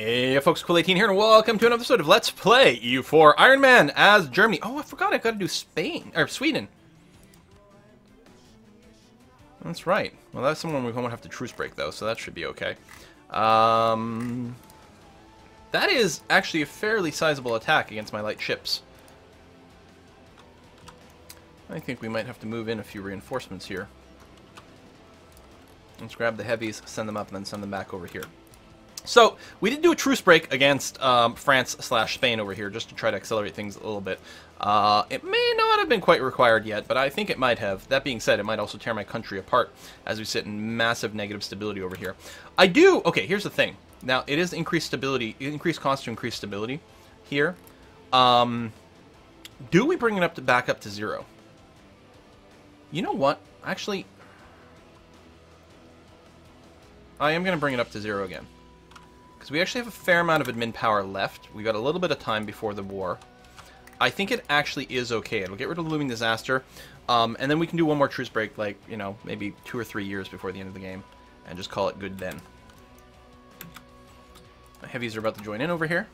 Hey folks, Cool18 here, and welcome to another episode of Let's Play EU4 Ironman as Germany. Oh, I forgot I gotta do Spain, or Sweden. That's right. Well, that's someone we won't have to truce break, though, so that should be okay. That is actually a fairly sizable attack against my light ships. I think we might have to move in a few reinforcements here. Let's grab the heavies, send them up, and then send them back over here. So, we did do a truce break against France/Spain over here, just to try to accelerate things a little bit. It may not have been quite required yet, but I think it might have. That being said, it might also tear my country apart as we sit in massive negative stability over here. Okay, here's the thing. Now, it is increased stability, increased cost to increase stability here. Do we bring it up back up to 0? You know what? Actually, I am going to bring it up to 0 again. Because we actually have a fair amount of admin power left. We got a little bit of time before the war. I think it actually is okay. It'll get rid of the looming disaster. And then we can do one more truce break, like, you know, maybe 2 or 3 years before the end of the game. And just call it good then. My heavies are about to join in over here.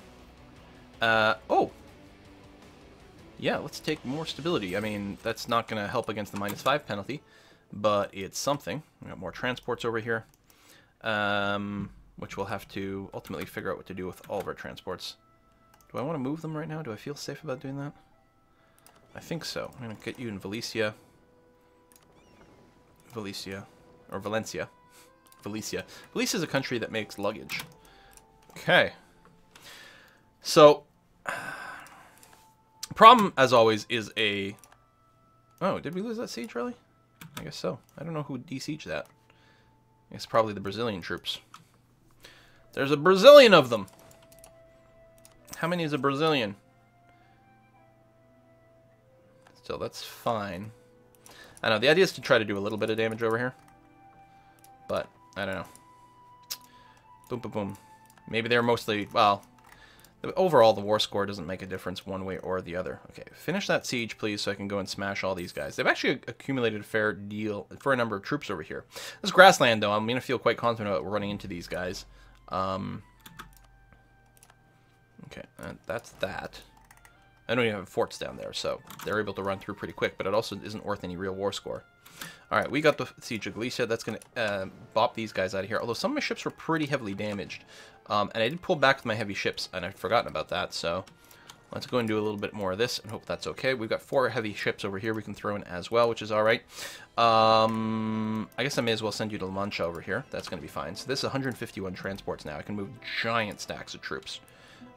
Oh! Yeah, let's take more stability. I mean, that's not going to help against the -5 penalty. But it's something. We got more transports over here. Which we'll have to ultimately figure out what to do with all of our transports. Do I want to move them right now? Do I feel safe about doing that? I think so. I'm going to get you in Valencia. Or Valencia. Valencia is a country that makes luggage. Okay. So, problem, as always, is a... Oh, did we lose that siege, really? I guess so. I don't know who de-sieged that. I guess probably the Brazilian troops. There's a Brazilian of them. How many is a Brazilian? Still, that's fine. I know, the idea is to try to do a little bit of damage over here. But, I don't know. Boom, boom, boom. Maybe they're mostly, well, overall the war score doesn't make a difference one way or the other. Okay, finish that siege, please, so I can go and smash all these guys. They've actually accumulated a fair deal for a number of troops over here. This grassland, though, I'm going to feel quite confident about running into these guys. Okay, that's that. I don't even have forts down there, so they're able to run through pretty quick, but it also isn't worth any real war score. Alright, we got the Siege of Galicia. That's going to bop these guys out of here, although some of my ships were pretty heavily damaged. And I did pull back with my heavy ships, and I'd forgotten about that, so let's go and do a little bit more of this and hope that's okay. We've got 4 heavy ships over here we can throw in as well, which is alright. I guess I may as well send you to La Mancha over here. That's going to be fine. So this is 151 transports now. I can move giant stacks of troops.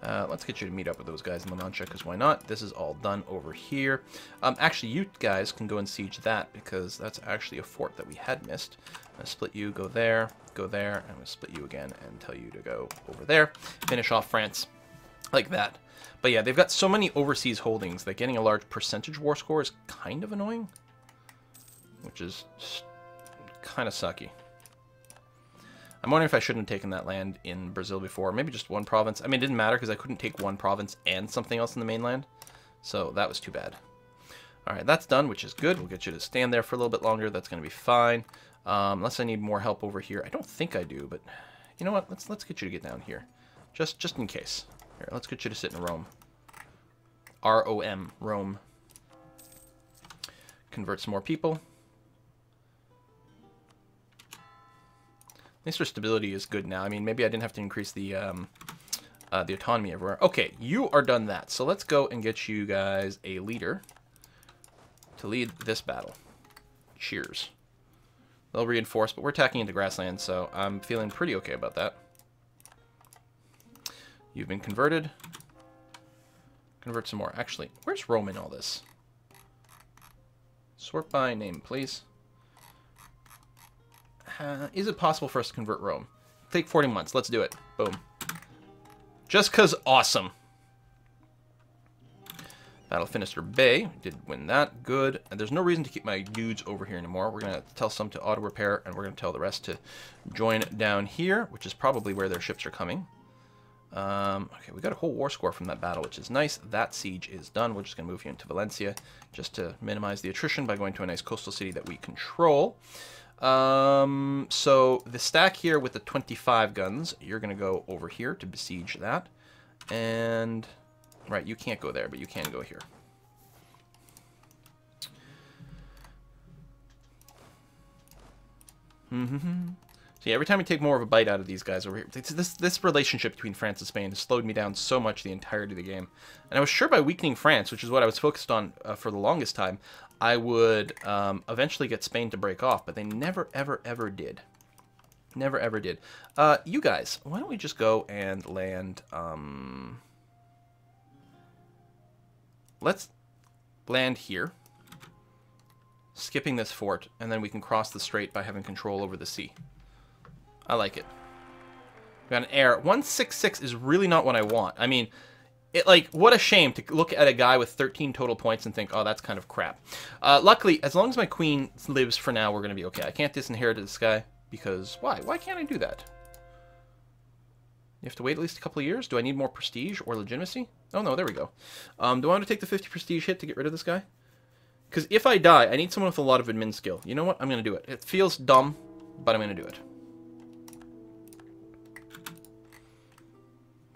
Let's get you to meet up with those guys in La Mancha, because why not? This is all done over here. Actually, you guys can go and siege that, because that's actually a fort that we had missed. I'm going to split you, go there, and I'm going to split you again and tell you to go over there. Finish off France like that. But yeah, they've got so many overseas holdings that getting a large percentage war score is kind of annoying. Which is kind of sucky. I'm wondering if I shouldn't have taken that land in Brazil before. Maybe just one province. I mean, it didn't matter because I couldn't take one province and something else in the mainland. So that was too bad. Alright, that's done, which is good. We'll get you to stand there for a little bit longer. That's going to be fine. Unless I need more help over here. I don't think I do, but you know what? Let's get you to get down here. Just in case. Here, let's get you to sit in Rome. R-O-M, Rome. Convert some more people. At least our stability is good now. I mean, maybe I didn't have to increase the autonomy everywhere. Okay, you are done that. So let's go and get you guys a leader to lead this battle. Cheers. They'll reinforce, but we're attacking into grassland, so I'm feeling pretty okay about that. You've been converted. Convert some more. Actually, where's Rome in all this? Sort by name, please. Is it possible for us to convert Rome? Take 40 months. Let's do it. Boom. Just because awesome. Battle of Finisterre Bay. Did win that. Good. And there's no reason to keep my dudes over here anymore. We're going to tell some to auto-repair, and we're going to tell the rest to join down here, which is probably where their ships are coming. Okay, we got a whole war score from that battle, which is nice. That siege is done. We're just going to move you into Valencia just to minimize the attrition by going to a nice coastal city that we control. So the stack here with the 25 guns, you're going to go over here to besiege that. And, right, you can't go there, but you can go here. See, every time we take more of a bite out of these guys over here, this relationship between France and Spain has slowed me down so much the entirety of the game. And I was sure by weakening France, which is what I was focused on for the longest time, I would eventually get Spain to break off, but they never, ever, ever did. Never, ever did. You guys, why don't we just go and land... let's land here, skipping this fort, and then we can cross the strait by having control over the sea. I like it. We got an air. 166 is really not what I want. I mean, what a shame to look at a guy with 13 total points and think, oh, that's kind of crap. Luckily, as long as my queen lives for now, we're going to be okay. I can't disinherit this guy, because why? Why can't I do that? You have to wait at least a couple of years? Do I need more prestige or legitimacy? Oh, no, there we go. Do I want to take the 50 prestige hit to get rid of this guy? Because if I die, I need someone with a lot of admin skill. You know what? I'm going to do it. It feels dumb, but I'm going to do it.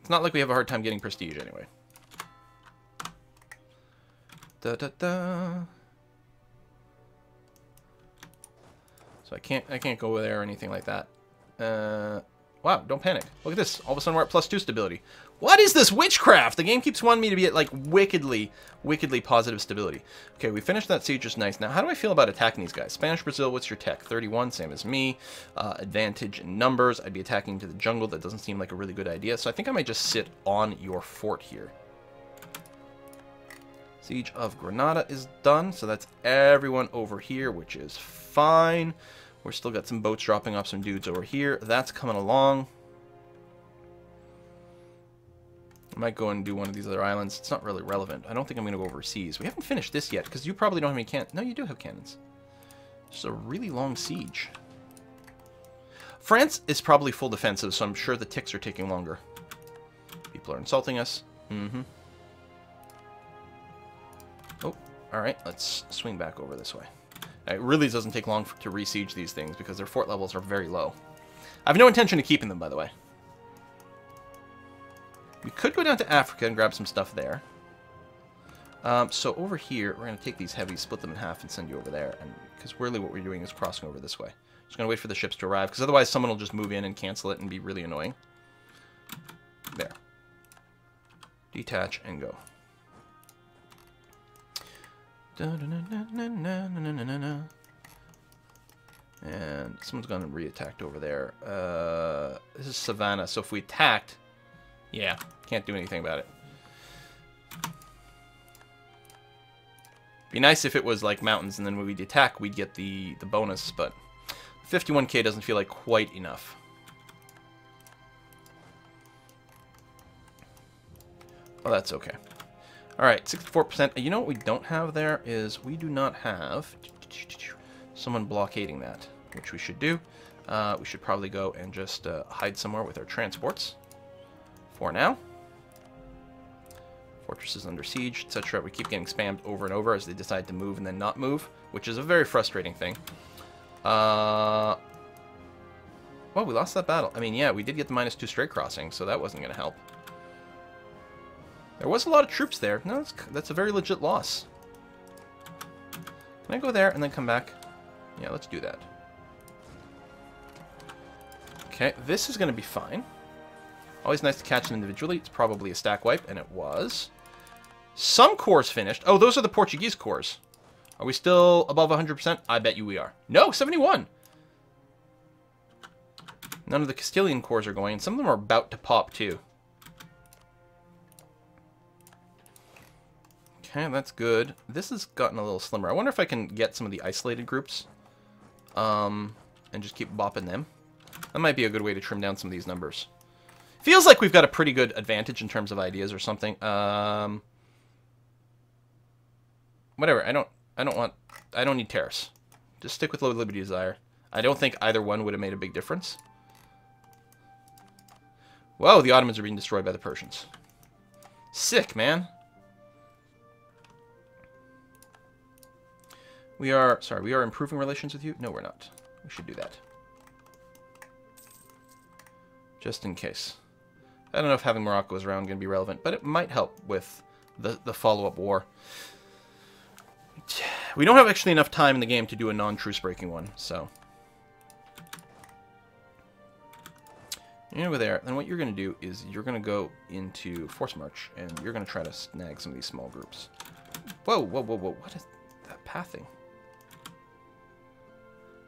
It's not like we have a hard time getting prestige anyway. So I can't go there or anything like that. Wow, don't panic. Look at this. All of a sudden we're at +2 stability. What is this witchcraft? The game keeps wanting me to be at, like, wickedly positive stability. Okay, we finished that siege just nice. Now, how do I feel about attacking these guys? Spanish Brazil, what's your tech? 31, same as me. Advantage in numbers. I'd be attacking to the jungle. That doesn't seem like a really good idea. So I think I might just sit on your fort here. Siege of Granada is done. So that's everyone over here, which is fine. We're still got some boats dropping off some dudes over here. That's coming along. I might go and do one of these other islands. It's not really relevant. I don't think I'm going to go overseas. We haven't finished this yet, because you probably don't have any cannons. No, you do have cannons. It's a really long siege. France is probably full defensive, so I'm sure the ticks are taking longer. People are insulting us. Oh, alright. Let's swing back over this way. It really doesn't take long to re-siege these things because their fort levels are very low. I have no intention of keeping them, by the way. We could go down to Africa and grab some stuff there. So over here, we're going to take these heavies, split them in half, and send you over there. And because really what we're doing is crossing over this way. Just going to wait for the ships to arrive, because otherwise someone will just move in and cancel it and be really annoying. There. Detach and go. And someone's gone and re-attacked over there. This is Savannah, so if we attacked, yeah, can't do anything about it. Be nice if it was like mountains, and then when we'd attack, we'd get the bonus, but 51k doesn't feel like quite enough. Well, that's okay. Alright, 64%. You know what we don't have there is we do not have someone blockading that, which we should do. We should probably go and just hide somewhere with our transports for now. Fortress is under siege, etc. We keep getting spammed over and over as they decide to move and then not move, which is a very frustrating thing. Well, we lost that battle. I mean, yeah, we did get the -2 straight crossing, so that wasn't going to help. There was a lot of troops there. No, that's a very legit loss. Can I go there and then come back? Yeah, let's do that. Okay, this is going to be fine. Always nice to catch them individually. It's probably a stack wipe, and it was. Some cores finished. Oh, those are the Portuguese cores. Are we still above 100%? I bet you we are. No, 71! None of the Castilian cores are going, and some of them are about to pop, too. Okay, that's good. This has gotten a little slimmer. I wonder if I can get some of the isolated groups and just keep bopping them. That might be a good way to trim down some of these numbers. Feels like we've got a pretty good advantage in terms of ideas or something. Whatever. I don't need tariffs. Just stick with low liberty desire. I don't think either one would have made a big difference. Whoa, the Ottomans are being destroyed by the Persians. Sick, man. We are improving relations with you? No, we're not. We should do that. Just in case. I don't know if having Morocco's around going to be relevant, but it might help with the follow-up war. We don't have actually enough time in the game to do a non-truce breaking one, so... You're over there, then what you're going to do is you're going to go into Force March, and you're going to try to snag some of these small groups. Whoa, whoa, whoa, whoa, what is that pathing?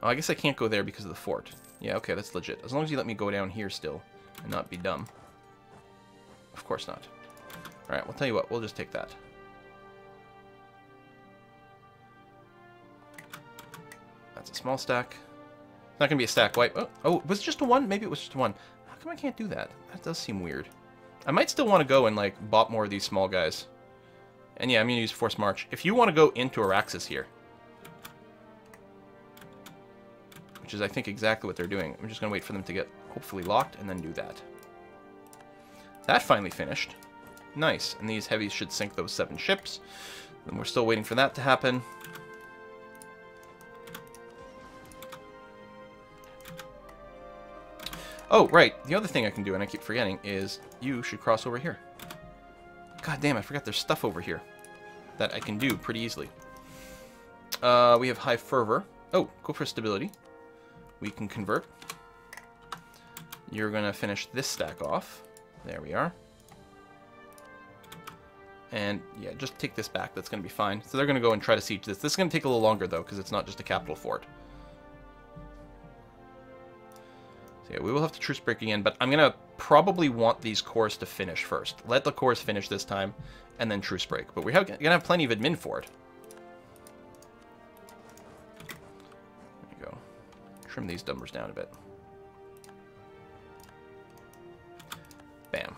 Oh, I guess I can't go there because of the fort. Yeah, okay, that's legit. As long as you let me go down here still, and not be dumb. Of course not. Alright, we'll tell you what, we'll just take that. That's a small stack. It's not going to be a stack wipe. Oh, was it just a one? Maybe it was just a one. How come I can't do that? That does seem weird. I might still want to go and, like, bop more of these small guys. And yeah, I'm going to use Force March. If you want to go into Araxis here, which is, I think, exactly what they're doing, I'm just going to wait for them to get, hopefully, locked, and then do that. That finally finished. Nice. And these heavies should sink those 7 ships. And we're still waiting for that to happen. Oh, right. The other thing I can do, and I keep forgetting, is you should cross over here. God damn, I forgot there's stuff over here that I can do pretty easily. We have High Fervor. Oh, go for stability. We can convert. You're going to finish this stack off. There we are. And, yeah, just take this back. That's going to be fine. So they're going to go and try to siege this. This is going to take a little longer, though, because it's not just a capital fort. So, yeah, we will have to truce break again, but I'm going to probably want these cores to finish first. Let the cores finish this time, and then truce break. But we're going to have plenty of admin for it. There you go. Trim these numbers down a bit. Bam.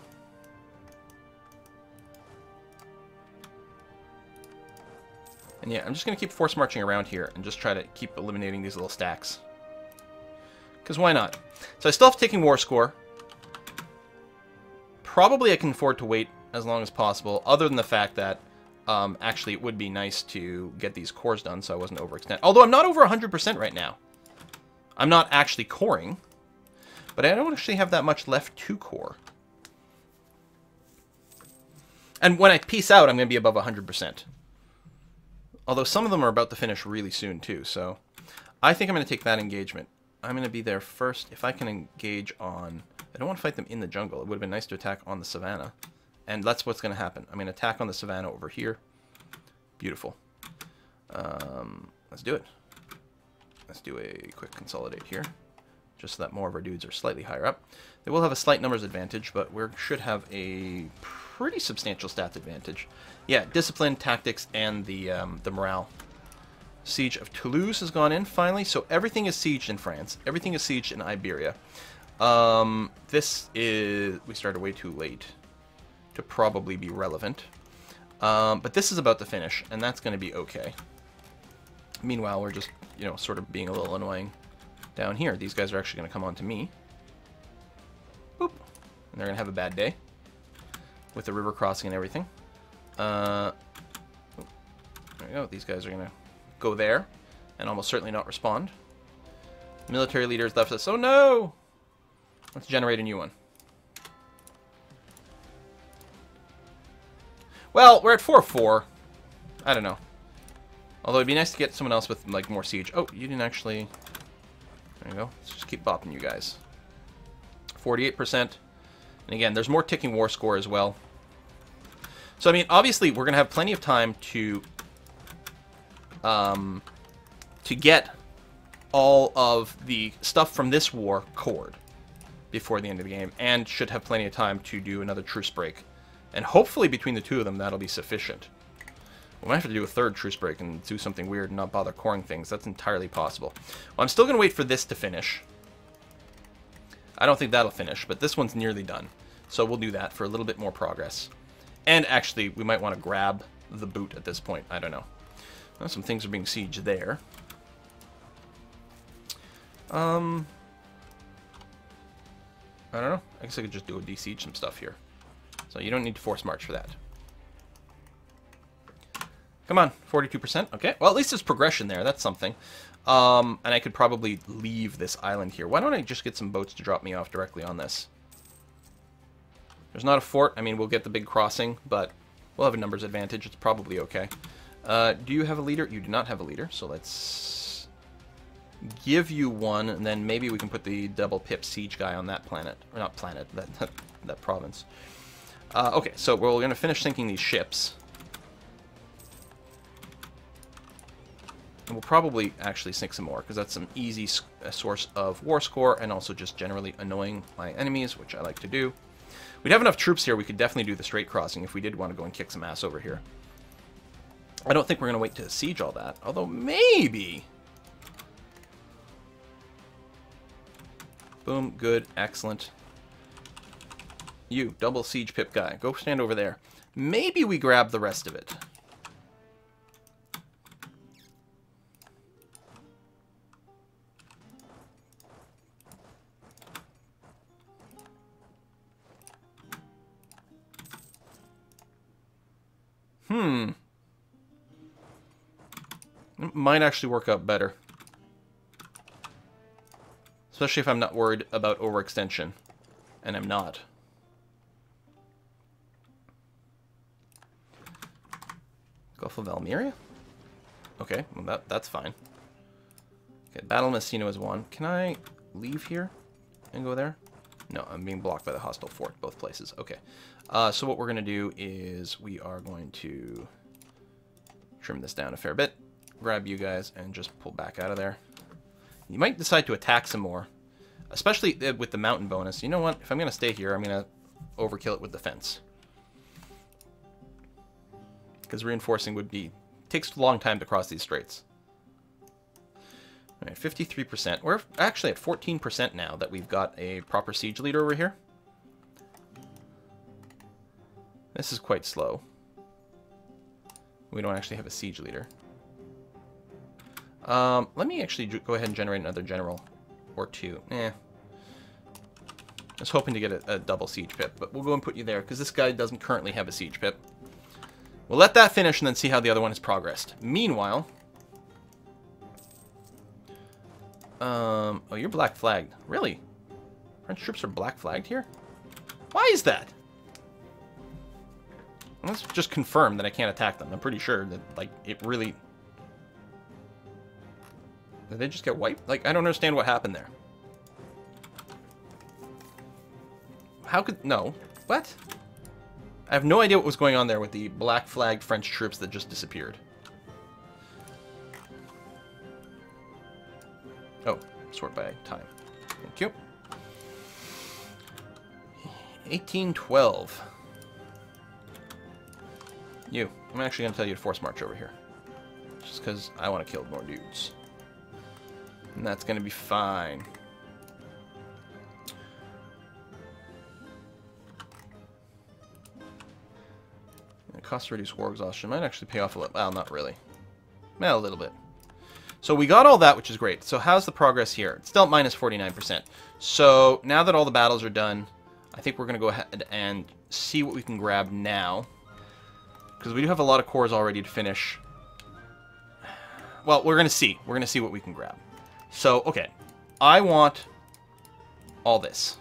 And yeah, I'm just going to keep force marching around here and just try to keep eliminating these little stacks. Because why not? So I still have taking war score. Probably I can afford to wait as long as possible, other than the fact that actually it would be nice to get these cores done so I wasn't overextended. Although I'm not over 100% right now. I'm not actually coring, but I don't actually have that much left to core. And when I peace out, I'm going to be above 100%. Although some of them are about to finish really soon too, so I think I'm going to take that engagement. I'm going to be there first. If I can engage on... I don't want to fight them in the jungle. It would have been nice to attack on the savannah. And that's what's going to happen. I'm going to attack on the savannah over here. Beautiful. Let's do it. Let's do a quick consolidate here. Just so that more of our dudes are slightly higher up. They will have a slight numbers advantage, but we should have a pretty substantial stats advantage. Yeah, discipline, tactics, and the morale. Siege of Toulouse has gone in, finally. So everything is sieged in France. Everything is sieged in Iberia. This is... We started way too late to probably be relevant. But this is about to finish, and that's going to be okay. Meanwhile, we're just, you know, sort of being a little annoying down here. These guys are actually going to come on to me. Boop. And they're going to have a bad day with the river crossing and everything. There we go. These guys are going to go there and almost certainly not respond. Military leaders left us. Oh no! Let's generate a new one. Well, we're at 4-4. I don't know. Although it'd be nice to get someone else with like more siege. Oh, you didn't actually... There you go. Let's just keep bopping you guys. 48%. And again, there's more ticking war score as well. So, I mean, obviously, we're going to have plenty of time to get all of the stuff from this war cored before the end of the game, and should have plenty of time to do another truce break. And hopefully, between the two of them, that'll be sufficient. We might have to do a third truce break and do something weird and not bother coring things. That's entirely possible. Well, I'm still going to wait for this to finish. I don't think that'll finish, but this one's nearly done. So we'll do that for a little bit more progress. And actually, we might want to grab the boot at this point. I don't know. Well, some things are being sieged there. I don't know. I guess I could just do a de-siege some stuff here. So you don't need to force march for that. Come on, 42%. Okay, well, at least there's progression there. That's something. And I could probably leave this island here. Why don't I just get some boats to drop me off directly on this? There's not a fort. I mean, we'll get the big crossing, but we'll have a numbers advantage. It's probably okay. Do you have a leader? You do not have a leader, so let's give you one, and then maybe we can put the double pip siege guy on that planet. Or not planet, that province. Okay, so we're going to finish sinking these ships. And we'll probably actually sink some more, because that's some easy source of war score, and also just generally annoying my enemies, which I like to do. We'd have enough troops here, we could definitely do the straight crossing if we did want to go and kick some ass over here. I don't think we're going to wait to siege all that, although maybe. Boom, good, excellent. You, double siege pip guy, go stand over there. Maybe we grab the rest of it. It might actually work out better. Especially if I'm not worried about overextension. And I'm not. Gulf of Almeria? Okay, well that's fine. Okay, Battle of Messina is one. Can I leave here and go there? No, I'm being blocked by the hostile fort, both places. Okay. So what we're going to do is we are going to trim this down a fair bit. Grab you guys and just pull back out of there. You might decide to attack some more, especially with the mountain bonus. You know what? If I'm going to stay here, I'm going to overkill it with defense. Because reinforcing would be... takes a long time to cross these straits. All right, 53%. We're actually at 14% now that we've got a proper siege leader over here. This is quite slow. We don't actually have a siege leader. Let me actually go ahead and generate another general or two. I was hoping to get a double siege pip, but we'll go and put you there because this guy doesn't currently have a siege pip. We'll let that finish and then see how the other one has progressed. Meanwhile... oh, you're black flagged. Really? French troops are black flagged here? Why is that? Let's just confirm that I can't attack them. I'm pretty sure that, like, it really... Did they just get wiped? Like, I don't understand what happened there. How could... No. What? I have no idea what was going on there with the black flagged French troops that just disappeared. Oh, sort by time. Thank you. 1812. You. I'm actually going to tell you to force march over here. Just because I want to kill more dudes. And that's going to be fine. The cost to reduce war exhaustion might actually pay off a little. Well, not really. Well, a little bit. So we got all that, which is great. So how's the progress here? It's still at minus 49%. So now that all the battles are done, I think we're going to go ahead and see what we can grab now. Because we do have a lot of cores already to finish. Well, we're going to see. We're going to see what we can grab. So, okay. I want all this.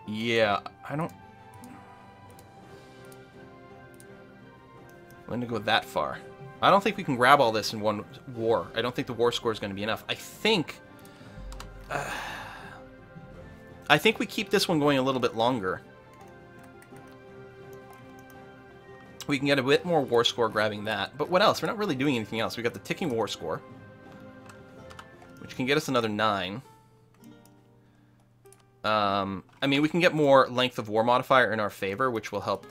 Yeah, I don't... I'm going to go that far. I don't think we can grab all this in one war. I don't think the war score is going to be enough. I think we keep this one going a little bit longer. We can get a bit more war score grabbing that. But what else? We're not really doing anything else. We got the ticking war score, which can get us another 9. I mean, we can get more length of war modifier in our favor, which will help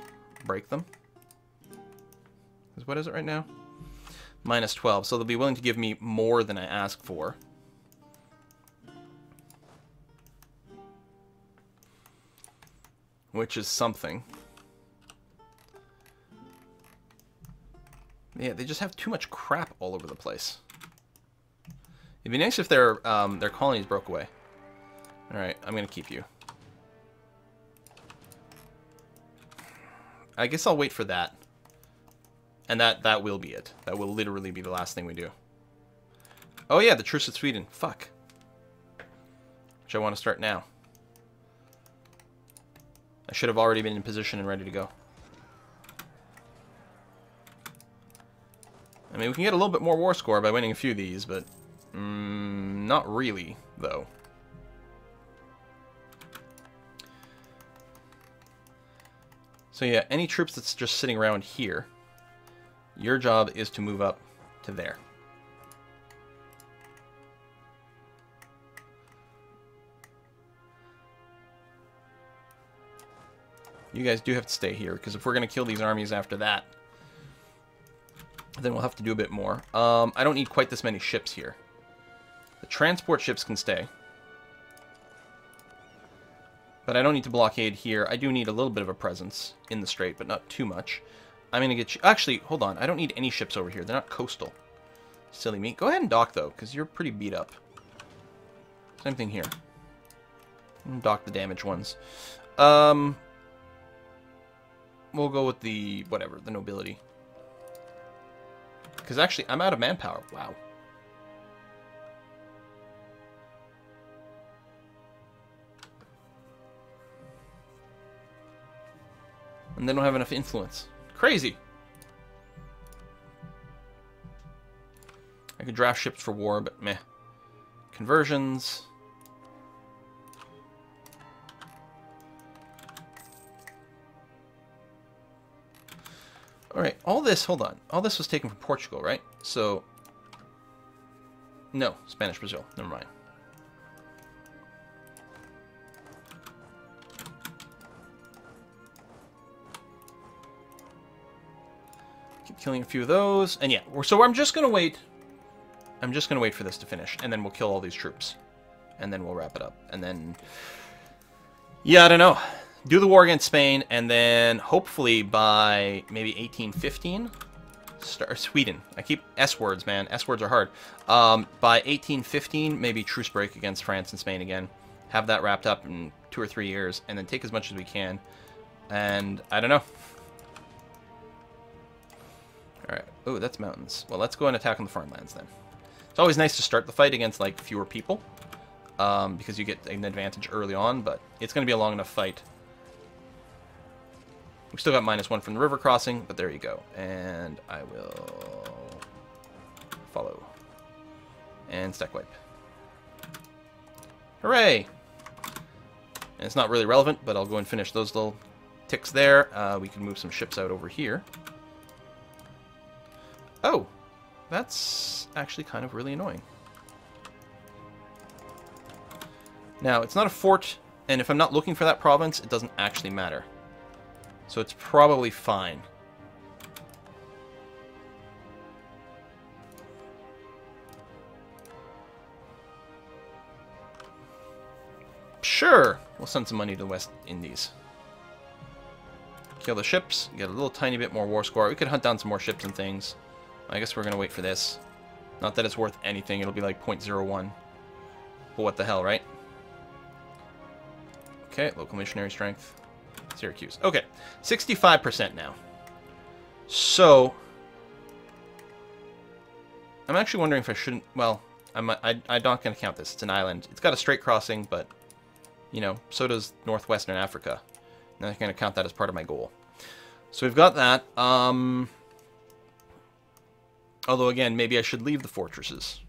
break them. What is it right now? Minus 12. So they'll be willing to give me more than I ask for. Which is something. Yeah, they just have too much crap all over the place. It'd be nice if their colonies broke away. Alright, I'm gonna keep you. I guess I'll wait for that. And that will be it. That will literally be the last thing we do. Oh yeah, the truce with Sweden. Fuck. Which I want to start now. I should have already been in position and ready to go. I mean, we can get a little bit more war score by winning a few of these, but not really, though. So yeah, any troops that's just sitting around here, your job is to move up to there. You guys do have to stay here, because if we're going to kill these armies after that, then we'll have to do a bit more. I don't need quite this many ships here. The transport ships can stay. But I don't need to blockade here. I do need a little bit of a presence in the strait, but not too much. I'm going to get... Actually, hold on. I don't need any ships over here. They're not coastal. Silly me. Go ahead and dock, though, because you're pretty beat up. Same thing here. Dock the damaged ones. We'll go with the... whatever, the nobility. Because actually, I'm out of manpower. Wow. And they don't have enough influence. Crazy. I could draft ships for war, but meh. Conversions. Alright, all this, hold on. All this was taken from Portugal, right? So, no, Spanish Brazil. Never mind. Keep killing a few of those. And yeah, so I'm just going to wait. I'm just going to wait for this to finish. And then we'll kill all these troops. And then we'll wrap it up. And then, yeah, I don't know. Do the war against Spain, and then hopefully by maybe 1815, start Sweden. I keep S words, man. S words are hard. By 1815, maybe truce break against France and Spain again. Have that wrapped up in 2 or 3 years, and then take as much as we can. And I don't know. All right. Oh, that's mountains. Well, let's go and attack on the farmlands then. It's always nice to start the fight against like fewer people, because you get an advantage early on. But it's going to be a long enough fight. We've still got -1 from the river crossing, but there you go. And I will follow. And stack wipe. Hooray! And it's not really relevant, but I'll go and finish those little ticks there. We can move some ships out over here. Oh! That's actually kind of really annoying. Now, it's not a fort, and if I'm not looking for that province, it doesn't actually matter. So it's probably fine. Sure, we'll send some money to the West Indies. Kill the ships, get a little tiny bit more war score. We could hunt down some more ships and things. I guess we're going to wait for this. Not that it's worth anything, it'll be like 0.01. But what the hell, right? Okay, local missionary strength. Syracuse. Okay, 65% now. So, I'm actually wondering if I shouldn't... Well, I'm not going to count this. It's an island. It's got a straight crossing, but, you know, so does northwestern Africa. And I'm going to count that as part of my goal. So we've got that. Although, again, maybe I should leave the fortresses.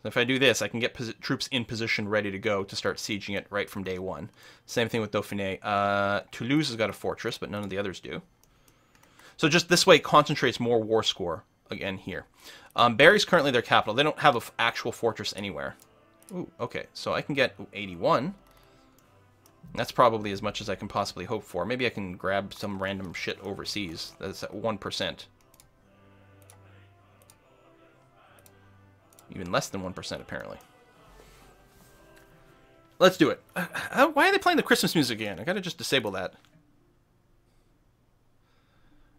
If I do this, I can get troops in position ready to go to start sieging it right from day one. Same thing with Dauphiné. Toulouse has got a fortress, but none of the others do. So just this way concentrates more war score again here. Berry's currently their capital. They don't have an actual fortress anywhere. Ooh, okay, so I can get 81. That's probably as much as I can possibly hope for. Maybe I can grab some random shit overseas. That's at 1%. Even less than 1%, apparently. Let's do it. Why are they playing the Christmas music again? I gotta just disable that.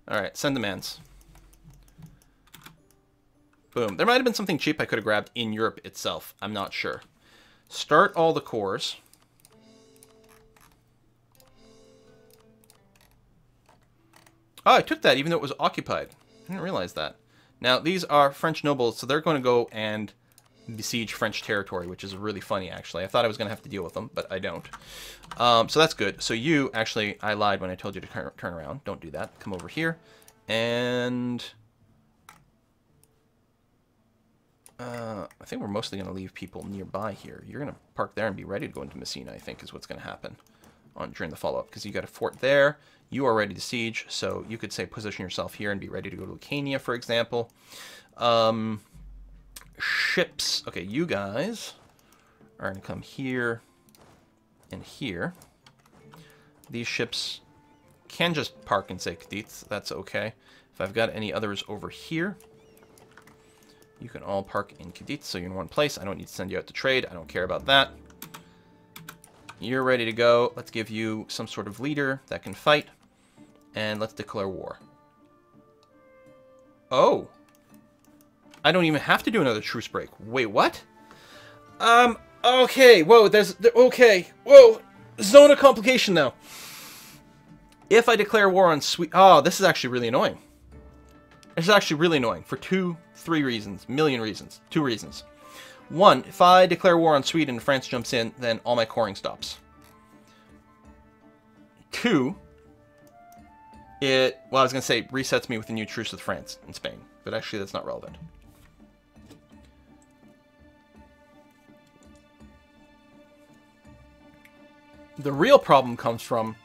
Alright, send demands. Boom. There might have been something cheap I could have grabbed in Europe itself. I'm not sure. Start all the cores. Oh, I took that even though it was occupied. I didn't realize that. Now, these are French nobles, so they're going to go and besiege French territory, which is really funny, actually. I thought I was going to have to deal with them, but I don't. So that's good. So you, actually, I lied when I told you to turn around. Don't do that. Come over here. And I think we're mostly going to leave people nearby here. You're going to park there and be ready to go into Messina, I think, is what's going to happen during the follow-up, because you got a fort there. You are ready to siege, so you could say position yourself here and be ready to go to Lucania, for example. Ships. Okay, you guys are going to come here and here. These ships can just park in, say, Cadiz. That's okay. If I've got any others over here, you can all park in Cadiz, so you're in one place. I don't need to send you out to trade. I don't care about that. You're ready to go. Let's give you some sort of leader that can fight. And let's declare war. Oh. I don't even have to do another truce break. Wait, what? Okay. Whoa, okay. Whoa. Zone of complication now. If I declare war on Sweden... Oh, this is actually really annoying. This is actually really annoying for 3 reasons. Million reasons. 2 reasons. 1, if I declare war on Sweden and France jumps in, then all my coring stops. 2, well, I was going to say, resets me with a new truce with France and Spain. But actually, that's not relevant. The real problem comes from,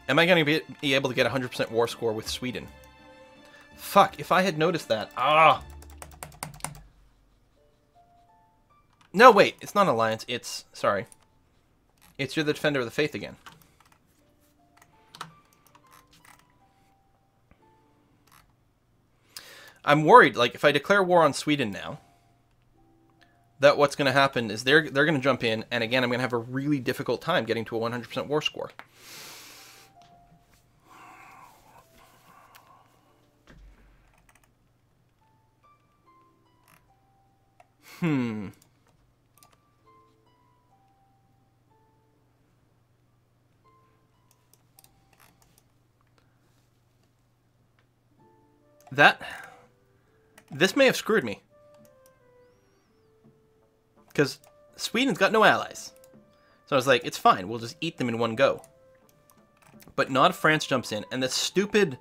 am I going to be able to get a 100% war score with Sweden? Fuck, if I had noticed that. Ah! No, wait, it's not an alliance, it's, sorry. It's you're the defender of the faith again. I'm worried, like, if I declare war on Sweden now, that what's going to happen is they're going to jump in, and again, I'm going to have a really difficult time getting to a 100% war score. This may have screwed me. Because Sweden's got no allies. So I was like, it's fine, we'll just eat them in one go. But not if France jumps in, and the stupid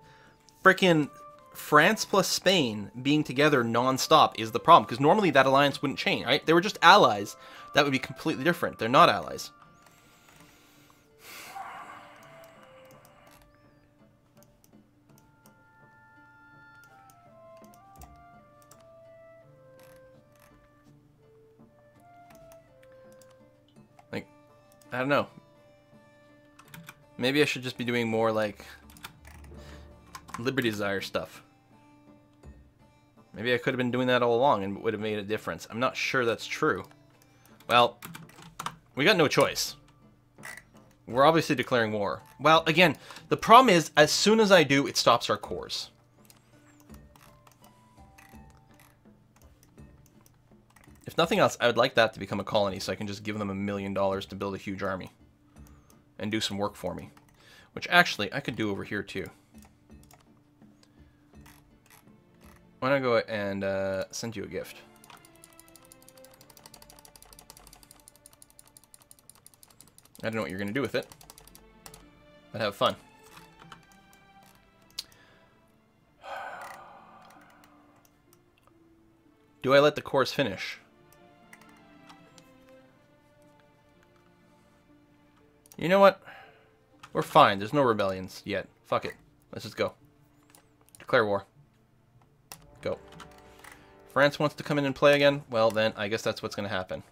frickin' France plus Spain being together non-stop is the problem. Because normally that alliance wouldn't change, right? They were just allies. That would be completely different. They're not allies. I don't know. Maybe I should just be doing more, like, Liberty Desire stuff. Maybe I could have been doing that all along and would have made a difference. I'm not sure that's true. Well, we got no choice. We're obviously declaring war. Well, again, the problem is, as soon as I do, it stops our cores. If nothing else, I would like that to become a colony so I can just give them $1 million to build a huge army. And do some work for me. Which actually, I could do over here too. Why don't I go and send you a gift? I don't know what you're going to do with it. But have fun. Do I let the course finish? You know what? We're fine. There's no rebellions yet. Fuck it. Let's just go. Declare war. Go. France wants to come in and play again? Well, then, I guess that's what's going to happen.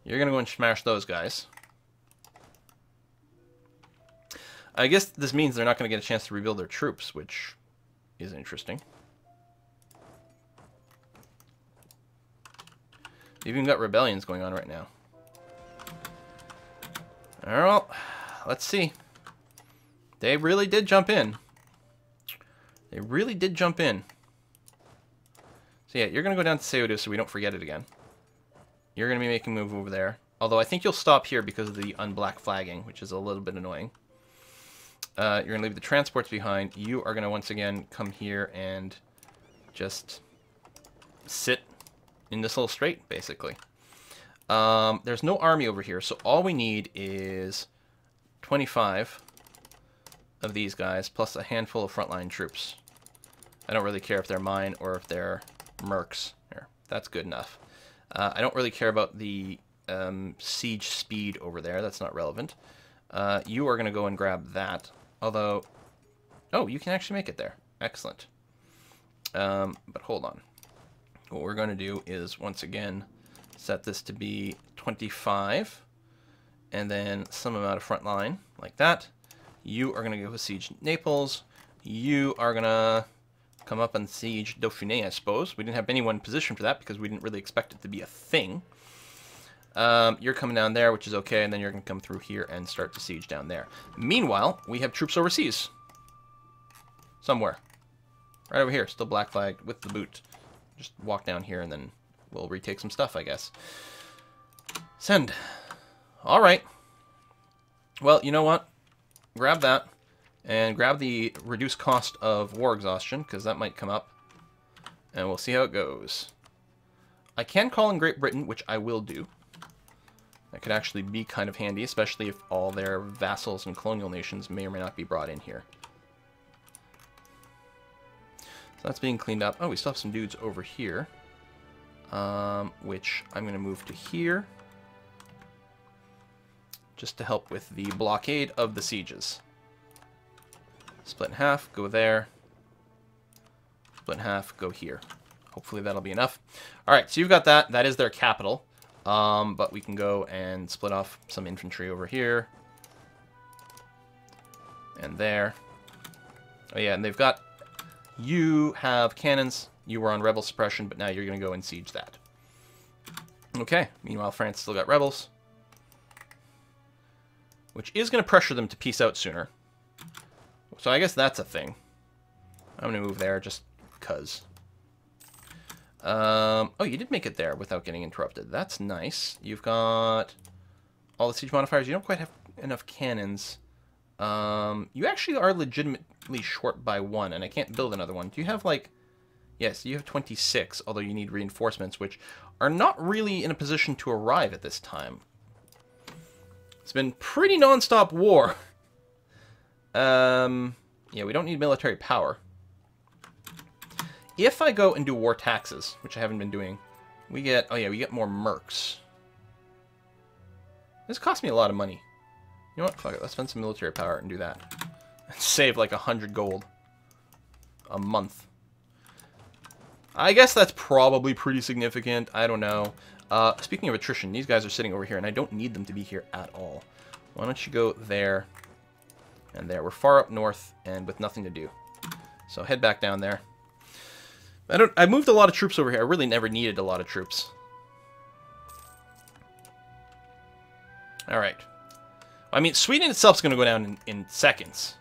You're going to go and smash those guys. I guess this means they're not going to get a chance to rebuild their troops, which is interesting. They've even got rebellions going on right now. Alright, let's see. They really did jump in. They really did jump in. So yeah, you're going to go down to Ceuta so we don't forget it again. You're going to be making a move over there. Although I think you'll stop here because of the unblack flagging, which is a little bit annoying. You're going to leave the transports behind. You are going to once again come here and just sit in this little strait, basically. There's no army over here, so all we need is 25 of these guys, plus a handful of frontline troops. I don't really care if they're mine or if they're mercs. There, that's good enough. I don't really care about the siege speed over there. That's not relevant. You are going to go and grab that. Although, oh, you can actually make it there. Excellent. But hold on. What we're going to do is, once again, set this to be 25. And then some amount of front line, like that. You are going to go siege Naples. You are going to come up and siege Dauphiné, I suppose. We didn't have anyone in position for that because we didn't really expect it to be a thing. You're coming down there, which is okay, and then you're going to come through here and start to siege down there. Meanwhile, we have troops overseas. Somewhere. Right over here, still black flag with the boot. Just walk down here and then we'll retake some stuff, I guess. Send. Alright. Well, you know what? Grab that. And grab the reduced cost of war exhaustion, because that might come up. And we'll see how it goes. I can call in Great Britain, which I will do. That could actually be kind of handy, especially if all their vassals and colonial nations may or may not be brought in here. So that's being cleaned up. Oh, we still have some dudes over here. Which I'm going to move to here. Just to help with the blockade of the sieges. Split in half, go there. Split in half, go here. Hopefully that'll be enough. Alright, so you've got that. That is their capital. But we can go and split off some infantry over here. And there. Oh yeah, and they've got... You have cannons. You were on rebel suppression, but now you're going to go and siege that. Okay, meanwhile France still got rebels. Which is going to pressure them to peace out sooner. So I guess that's a thing. I'm going to move there just because. Oh, you did make it there without getting interrupted. That's nice. You've got all the siege modifiers. You don't quite have enough cannons. You actually are legitimately short by 1, and I can't build another one. Do you have, like... Yes, you have 26, although you need reinforcements, which are not really in a position to arrive at this time. It's been pretty non-stop war. Yeah, we don't need military power. If I go and do war taxes, which I haven't been doing, we get... Oh, yeah, we get more mercs. This cost me a lot of money. You know what? Fuck it. Let's spend some military power and do that. Save like 100 gold a month. I guess that's probably pretty significant. I don't know. Speaking of attrition, these guys are sitting over here, and I don't need them to be here at all. Why don't you go there and there? We're far up north and with nothing to do. So head back down there. I moved a lot of troops over here. I really never needed a lot of troops. Alright. I mean, Sweden itself is going to go down in seconds.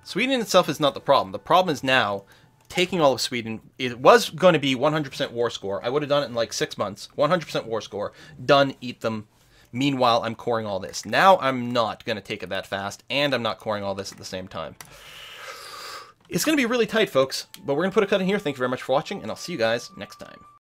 Sweden itself is not the problem. The problem is now taking all of Sweden. It was going to be 100% war score. I would have done it in like 6 months. 100% war score. Done, eat them. Meanwhile, I'm coring all this. Now I'm not going to take it that fast, and I'm not coring all this at the same time. It's going to be really tight, folks, but we're going to put a cut in here. Thank you very much for watching, and I'll see you guys next time.